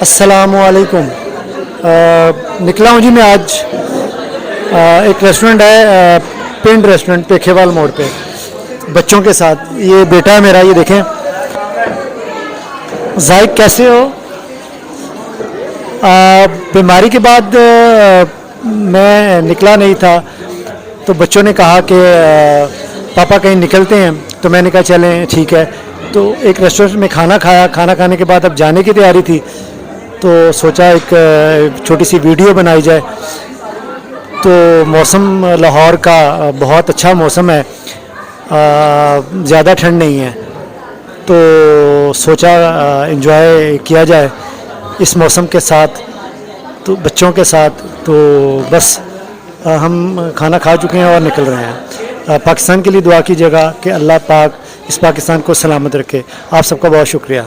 अस्सलामुअलैकुम। निकला हूँ जी मैं आज। एक रेस्टोरेंट है, पिंड रेस्टोरेंट, पेखेवाल मोड़ पे, बच्चों के साथ। ये बेटा है मेरा, ये देखें। जाहिद कैसे हो? बीमारी के बाद मैं निकला नहीं था, तो बच्चों ने कहा कि पापा कहीं निकलते हैं, तो मैंने कहा चलें ठीक है। तो एक रेस्टोरेंट में खाना खाया, खाना खाने के बाद अब जाने की तैयारी थी, तो सोचा एक छोटी सी वीडियो बनाई जाए। तो मौसम लाहौर का बहुत अच्छा मौसम है, ज़्यादा ठंड नहीं है, तो सोचा एंजॉय किया जाए इस मौसम के साथ, तो बच्चों के साथ। तो बस हम खाना खा चुके हैं और निकल रहे हैं। पाकिस्तान के लिए दुआ कीजिएगा कि अल्लाह पाक इस पाकिस्तान को सलामत रखे। आप सबका बहुत शुक्रिया।